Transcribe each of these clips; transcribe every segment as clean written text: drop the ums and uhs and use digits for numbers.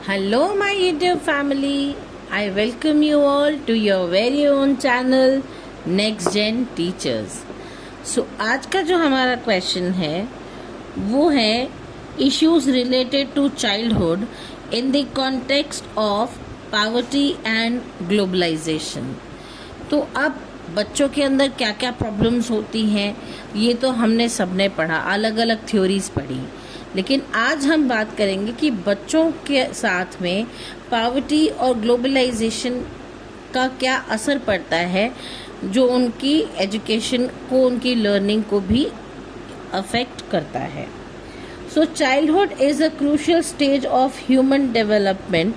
Hello, my YouTube family. I welcome you all to your very own channel Next Gen Teachers. So आज का जो हमारा question है वो है issues related to childhood in the context of poverty and globalization. तो अब बच्चों के अंदर क्या क्या प्रॉब्लम्स होती हैं ये तो हमने सबने पढ़ा, अलग अलग थ्योरीज पढ़ी, लेकिन आज हम बात करेंगे कि बच्चों के साथ में पॉवर्टी और ग्लोबलाइजेशन का क्या असर पड़ता है जो उनकी एजुकेशन को, उनकी लर्निंग को भी अफेक्ट करता है. So childhood is a crucial stage of human development,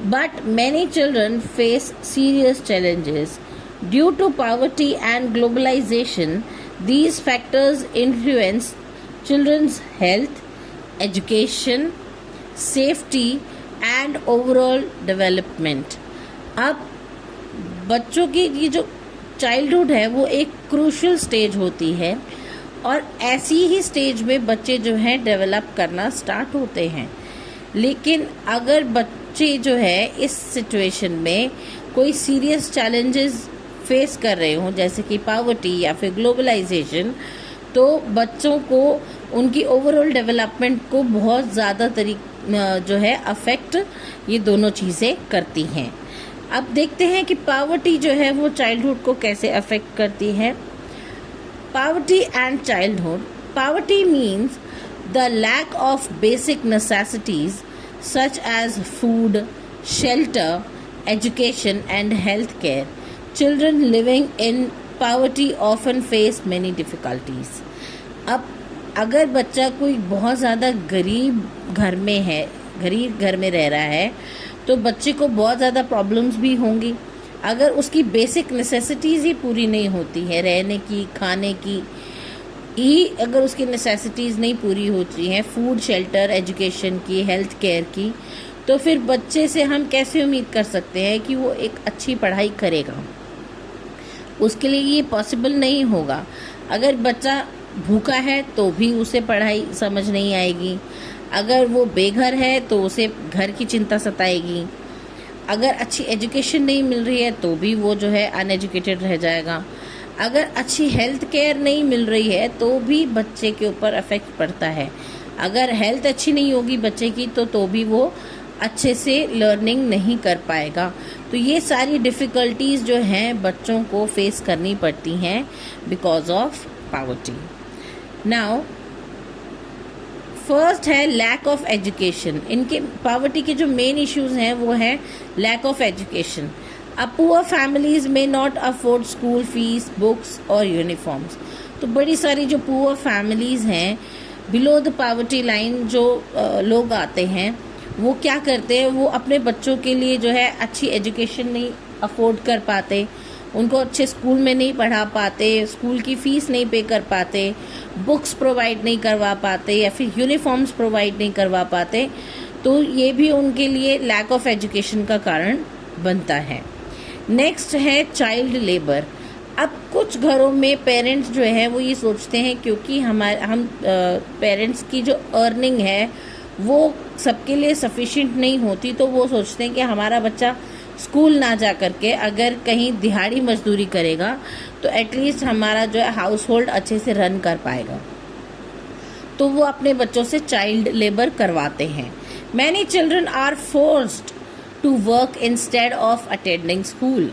but many children face serious challenges due to poverty and globalisation. These factors influence children's health, education, safety and overall development. अब बच्चों की ये जो childhood है वो एक crucial stage होती है और ऐसी ही स्टेज में बच्चे जो हैं डेवलप करना स्टार्ट होते हैं. लेकिन अगर बच्चे जो है इस सिचुएशन में कोई सीरियस चैलेंजेस फेस कर रहे हों जैसे कि पॉवर्टी या फिर ग्लोबलाइजेशन, तो बच्चों को उनकी ओवरऑल डेवलपमेंट को बहुत ज़्यादा जो है अफेक्ट ये दोनों चीज़ें करती हैं. अब देखते हैं कि पॉवर्टी जो है वो चाइल्डहुड को कैसे अफेक्ट करती है. Poverty and childhood. Poverty means the lack of basic necessities such as food, shelter, education and health care. Children living in poverty often face many difficulties. अब अगर बच्चा कोई बहुत ज़्यादा गरीब घर में रह रहा है तो बच्चे को बहुत ज़्यादा प्रॉब्लम्स भी होंगी. अगर उसकी बेसिक नेसेसिटीज़ ही पूरी नहीं होती है, रहने की, खाने की ही अगर उसकी नेसेसिटीज़ नहीं पूरी होती हैं, फूड, शेल्टर, एजुकेशन की, हेल्थ केयर की, तो फिर बच्चे से हम कैसे उम्मीद कर सकते हैं कि वो एक अच्छी पढ़ाई करेगा. उसके लिए ये पॉसिबल नहीं होगा. अगर बच्चा भूखा है तो भी उसे पढ़ाई समझ नहीं आएगी. अगर वो बेघर है तो उसे घर की चिंता सताएगी. अगर अच्छी एजुकेशन नहीं मिल रही है तो भी वो जो है अनएजुकेटेड रह जाएगा. अगर अच्छी हेल्थ केयर नहीं मिल रही है तो भी बच्चे के ऊपर अफेक्ट पड़ता है. अगर हेल्थ अच्छी नहीं होगी बच्चे की तो भी वो अच्छे से लर्निंग नहीं कर पाएगा. तो ये सारी डिफ़िकल्टीज़ जो हैं बच्चों को फेस करनी पड़ती हैं because of poverty. Now first है लैक ऑफ एजुकेशन. इनके पॉवर्टी के जो मेन इश्यूज हैं वो है लैक ऑफ एजुकेशन. अब पुअर फैमिलीज में not afford school fees, books और यूनिफॉर्म्स. तो बड़ी सारी जो पुअर फैमिलीज हैं, बिलो द पॉवर्टी लाइन जो लोग आते हैं वो क्या करते हैं, वो अपने बच्चों के लिए जो है अच्छी एजुकेशन नहीं अफोर्ड कर पाते, उनको अच्छे स्कूल में नहीं पढ़ा पाते, स्कूल की फ़ीस नहीं पे कर पाते, बुक्स प्रोवाइड नहीं करवा पाते या फिर यूनिफॉर्म्स प्रोवाइड नहीं करवा पाते. तो ये भी उनके लिए लैक ऑफ एजुकेशन का कारण बनता है. नेक्स्ट है चाइल्ड लेबर. अब कुछ घरों में पेरेंट्स जो है वो ये सोचते हैं क्योंकि हम पेरेंट्स की जो अर्निंग है वो सबके लिए सफिशिएंट नहीं होती, तो वो सोचते हैं कि हमारा बच्चा स्कूल ना जा करके अगर कहीं दिहाड़ी मजदूरी करेगा तो एटलीस्ट हमारा जो है हाउस होल्ड अच्छे से रन कर पाएगा. तो वो अपने बच्चों से चाइल्ड लेबर करवाते हैं. Many children are forced to work instead of attending school.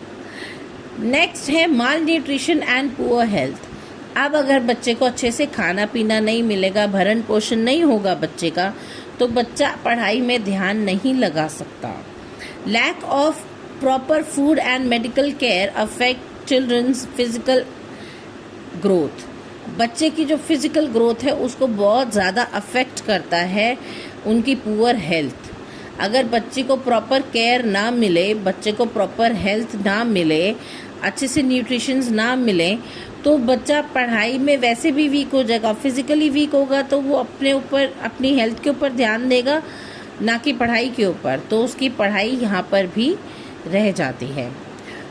Next है malnutrition and poor health. अब अगर बच्चे को अच्छे से खाना पीना नहीं मिलेगा, भरण पोषण नहीं होगा बच्चे का, तो बच्चा पढ़ाई में ध्यान नहीं लगा सकता. Lack of proper food and medical care affect children's physical growth. बच्चे की जो फिजिकल ग्रोथ है उसको बहुत ज़्यादा अफेक्ट करता है उनकी पुअर हेल्थ. अगर बच्चे को प्रॉपर केयर ना मिले, बच्चे को प्रॉपर हेल्थ ना मिले, अच्छे से न्यूट्रिशंस ना मिले, तो बच्चा पढ़ाई में वैसे भी वीक हो जाएगा. फिजिकली वीक होगा तो वो अपने ऊपर, अपनी हेल्थ के ऊपर ध्यान देगा, ना कि पढ़ाई के ऊपर, तो उसकी पढ़ाई यहाँ पर भी रह जाती है.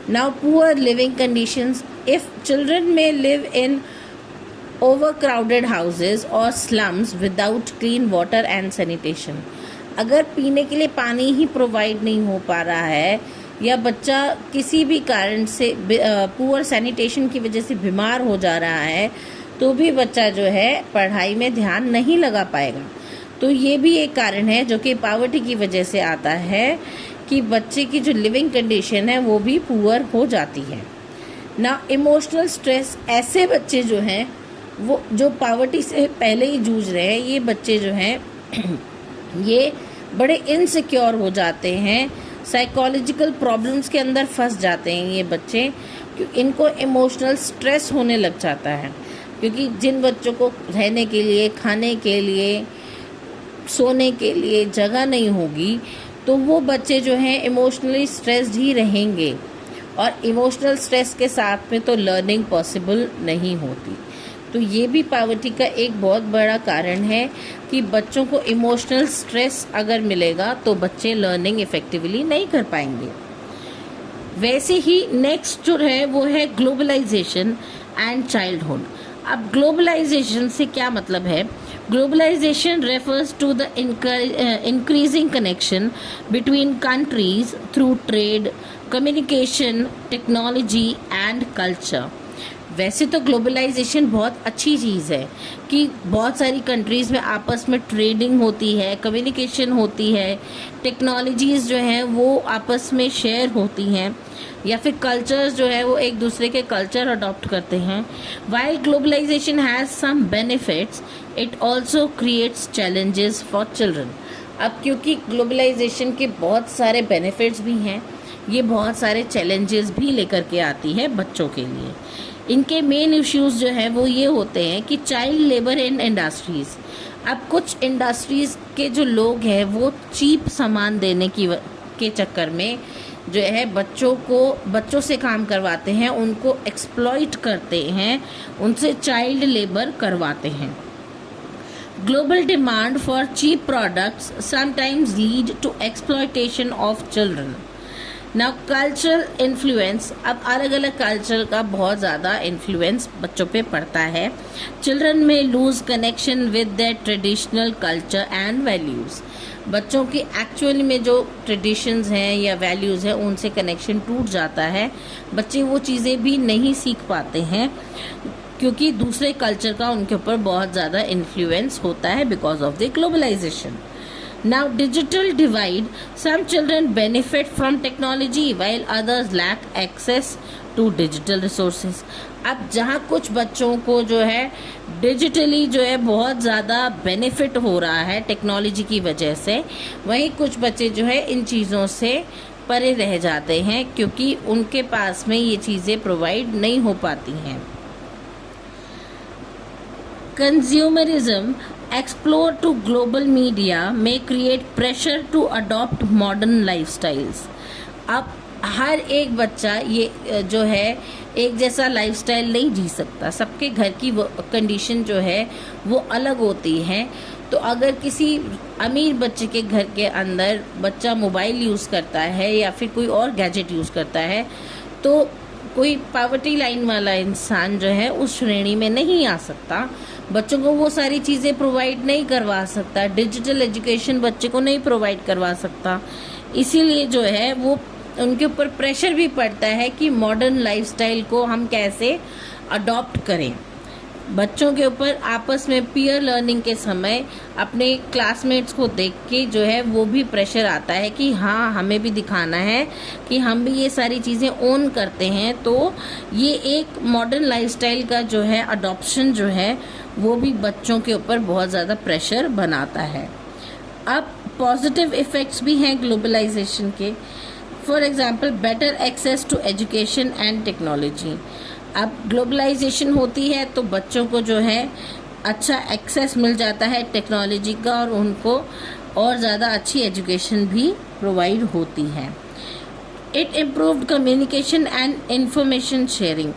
Now poor living conditions. If children में live in overcrowded houses or slums without clean water and sanitation. अगर पीने के लिए पानी ही प्रोवाइड नहीं हो पा रहा है या बच्चा किसी भी कारण से पुअर सैनिटेशन की वजह से बीमार हो जा रहा है तो भी बच्चा जो है पढ़ाई में ध्यान नहीं लगा पाएगा। तो ये भी एक कारण है जो कि पॉवर्टी की वजह से आता है कि बच्चे की जो लिविंग कंडीशन है वो भी पुअर हो जाती है ना। इमोशनल स्ट्रेस, ऐसे बच्चे जो हैं वो जो पॉवर्टी से पहले ही जूझ रहे हैं, ये बच्चे जो हैं ये बड़े इनसिक्योर हो जाते हैं, साइकोलॉजिकल प्रॉब्लम्स के अंदर फंस जाते हैं ये बच्चे, क्योंकि इनको इमोशनल स्ट्रेस होने लग जाता है। क्योंकि जिन बच्चों को रहने के लिए, खाने के लिए, सोने के लिए जगह नहीं होगी तो वो बच्चे जो हैं इमोशनली स्ट्रेस्ड ही रहेंगे, और इमोशनल स्ट्रेस के साथ में तो लर्निंग पॉसिबल नहीं होती। तो ये भी पॉवर्टी का एक बहुत बड़ा कारण है कि बच्चों को इमोशनल स्ट्रेस अगर मिलेगा तो बच्चे लर्निंग इफेक्टिवली नहीं कर पाएंगे। वैसे ही नेक्स्ट जो है वो है ग्लोबलाइजेशन एंड चाइल्डहुड। अब ग्लोबलाइजेशन से क्या मतलब है? Globalisation refers to the increasing connection between countries through trade, communication, technology and culture। वैसे तो ग्लोबलाइजेशन बहुत अच्छी चीज़ है कि बहुत सारी कंट्रीज़ में आपस में ट्रेडिंग होती है, कम्युनिकेशन होती है, टेक्नोलॉजीज़ जो हैं वो आपस में शेयर होती हैं, या फिर कल्चर्स जो है वो एक दूसरे के कल्चर अडॉप्ट करते हैं। While globalisation has some benefits, it also creates challenges for children. अब क्योंकि ग्लोबलाइजेशन के बहुत सारे बेनिफिट्स भी हैं, ये बहुत सारे चैलेंजेस भी लेकर के आती है बच्चों के लिए। इनके मेन इश्यूज जो है वो ये होते हैं कि चाइल्ड लेबर इन इंडस्ट्रीज़। अब कुछ इंडस्ट्रीज़ के जो लोग हैं वो चीप सामान देने के चक्कर में जो है बच्चों से काम करवाते हैं, उनको एक्सप्लॉइट करते हैं, उनसे चाइल्ड लेबर करवाते हैं। Global demand for cheap products sometimes lead to exploitation of children. Now cultural influence, अब अलग अलग कल्चर का बहुत ज़्यादा इन्फ्लुएंस बच्चों पे पड़ता है। चिल्ड्रन में lose connection with their traditional culture and values. बच्चों की एक्चुअली में जो ट्रेडिशंस हैं या वैल्यूज़ हैं उनसे कनेक्शन टूट जाता है, बच्चे वो चीज़ें भी नहीं सीख पाते हैं क्योंकि दूसरे कल्चर का उनके ऊपर बहुत ज़्यादा इन्फ्लुएंस होता है because of the globalisation. Now digital divide, some children benefit from technology while others lack access to digital resources। अब जहाँ कुछ बच्चों को जो है डिजिटली जो है बहुत ज़्यादा बेनिफिट हो रहा है टेक्नोलॉजी की वजह से, वहीं कुछ बच्चे जो है इन चीज़ों से परे रह जाते हैं क्योंकि उनके पास में ये चीज़ें प्रोवाइड नहीं हो पाती हैं। Consumerism explore to global media may create pressure to adopt modern lifestyles। अब हर एक बच्चा ये जो है एक जैसा लाइफस्टाइल नहीं जी सकता, सबके घर की कंडीशन जो है वो अलग होती है। तो अगर किसी अमीर बच्चे के घर के अंदर बच्चा मोबाइल यूज़ करता है या फिर कोई और गैजेट यूज़ करता है तो कोई पॉवर्टी लाइन वाला इंसान जो है उस श्रेणी में नहीं आ सकता, बच्चों को वो सारी चीज़ें प्रोवाइड नहीं करवा सकता, डिजिटल एजुकेशन बच्चे को नहीं प्रोवाइड करवा सकता। इसीलिए जो है वो उनके ऊपर प्रेशर भी पड़ता है कि मॉडर्न लाइफस्टाइल को हम कैसे अडॉप्ट करें। बच्चों के ऊपर आपस में पीयर लर्निंग के समय अपने क्लासमेट्स को देख के जो है वो भी प्रेशर आता है कि हाँ हमें भी दिखाना है कि हम भी ये सारी चीज़ें ओन करते हैं। तो ये एक मॉडर्न लाइफस्टाइल का जो है अडॉप्शन जो है वो भी बच्चों के ऊपर बहुत ज़्यादा प्रेशर बनाता है। अब पॉजिटिव इफ़ेक्ट्स भी हैं ग्लोबलाइजेशन के। For example better access to education and technology. अब ग्लोबलाइजेशन होती है तो बच्चों को जो है अच्छा एक्सेस मिल जाता है टेक्नोलॉजी का और उनको और ज़्यादा अच्छी एजुकेशन भी प्रोवाइड होती है। It improved communication and information sharing.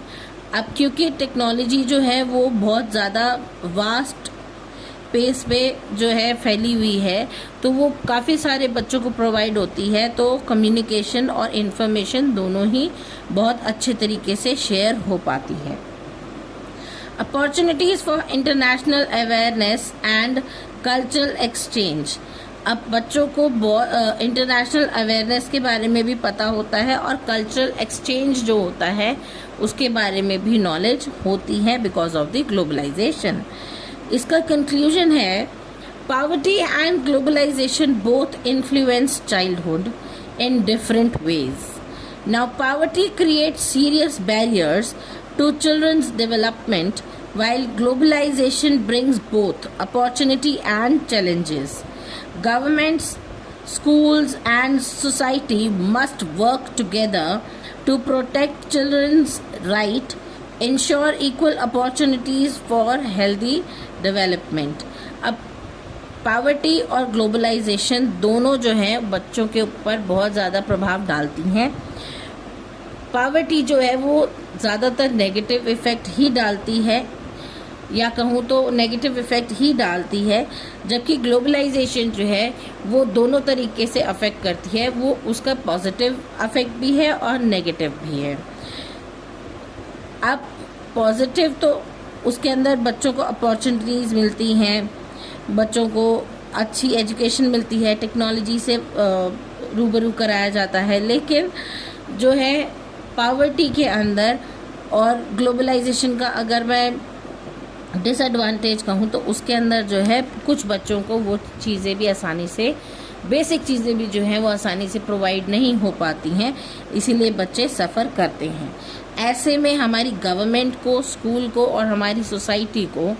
अब क्योंकि टेक्नोलॉजी जो है वो बहुत ज़्यादा वास्ट पेस पे जो है फैली हुई है तो वो काफ़ी सारे बच्चों को प्रोवाइड होती है, तो कम्युनिकेशन और इन्फॉर्मेशन दोनों ही बहुत अच्छे तरीके से शेयर हो पाती है। Opportunities for international awareness and cultural exchange. अब बच्चों को इंटरनेशनल अवेयरनेस के बारे में भी पता होता है और कल्चरल एक्सचेंज जो होता है उसके बारे में भी नॉलेज होती है बिकॉज ऑफ द ग्लोबलाइजेशन। इसका कंक्लूजन है, poverty and globalisation both influence childhood in different ways. Now, poverty creates serious barriers to children's development, while globalization brings both opportunity and challenges. Governments, schools, and society must work together to protect children's right, ensure equal opportunities for healthy development. अब poverty और globalisation दोनों जो है बच्चों के ऊपर बहुत ज़्यादा प्रभाव डालती हैं। पॉवर्टी जो है वो ज़्यादातर नेगेटिव इफ़ेक्ट ही डालती है, या कहूँ तो नेगेटिव इफ़ेक्ट ही डालती है, जबकि ग्लोबलाइजेशन जो है वो दोनों तरीके से अफेक्ट करती है। वो उसका पॉजिटिव अफेक्ट भी है और नेगेटिव भी है। अब पॉजिटिव तो उसके अंदर बच्चों को अपॉर्चुनिटीज़ मिलती हैं, बच्चों को अच्छी एजुकेशन मिलती है, टेक्नोलॉजी से रूबरू कराया जाता है। लेकिन जो है पॉवर्टी के अंदर और ग्लोबलाइजेशन का अगर मैं डिसएडवांटेज कहूँ तो उसके अंदर जो है कुछ बच्चों को वो चीज़ें भी आसानी से, बेसिक चीज़ें भी जो हैं वो आसानी से प्रोवाइड नहीं हो पाती हैं, इसीलिए बच्चे सफ़र करते हैं। ऐसे में हमारी गवर्नमेंट को, स्कूल को और हमारी सोसाइटी को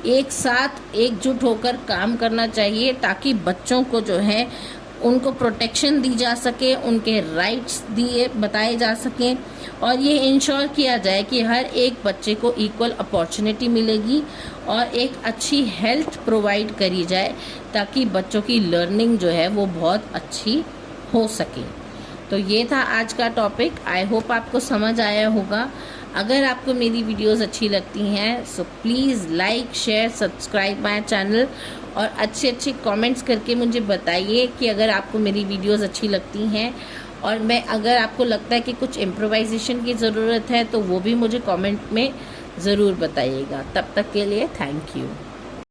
एक साथ एकजुट होकर काम करना चाहिए ताकि बच्चों को जो है उनको प्रोटेक्शन दी जा सके, उनके राइट्स बताए जा सकें और ये इंश्योर किया जाए कि हर एक बच्चे को इक्वल अपॉर्चुनिटी मिलेगी और एक अच्छी हेल्थ प्रोवाइड करी जाए ताकि बच्चों की लर्निंग जो है वो बहुत अच्छी हो सके। तो ये था आज का टॉपिक। आई होप आपको समझ आया होगा। अगर आपको मेरी वीडियोस अच्छी लगती हैं so please like, share, subscribe my channel और अच्छे कमेंट्स करके मुझे बताइए कि अगर आपको मेरी वीडियोस अच्छी लगती हैं, और अगर आपको लगता है कि कुछ इम्प्रोवाइजेशन की ज़रूरत है तो वो भी मुझे कमेंट में ज़रूर बताइएगा। तब तक के लिए थैंक यू।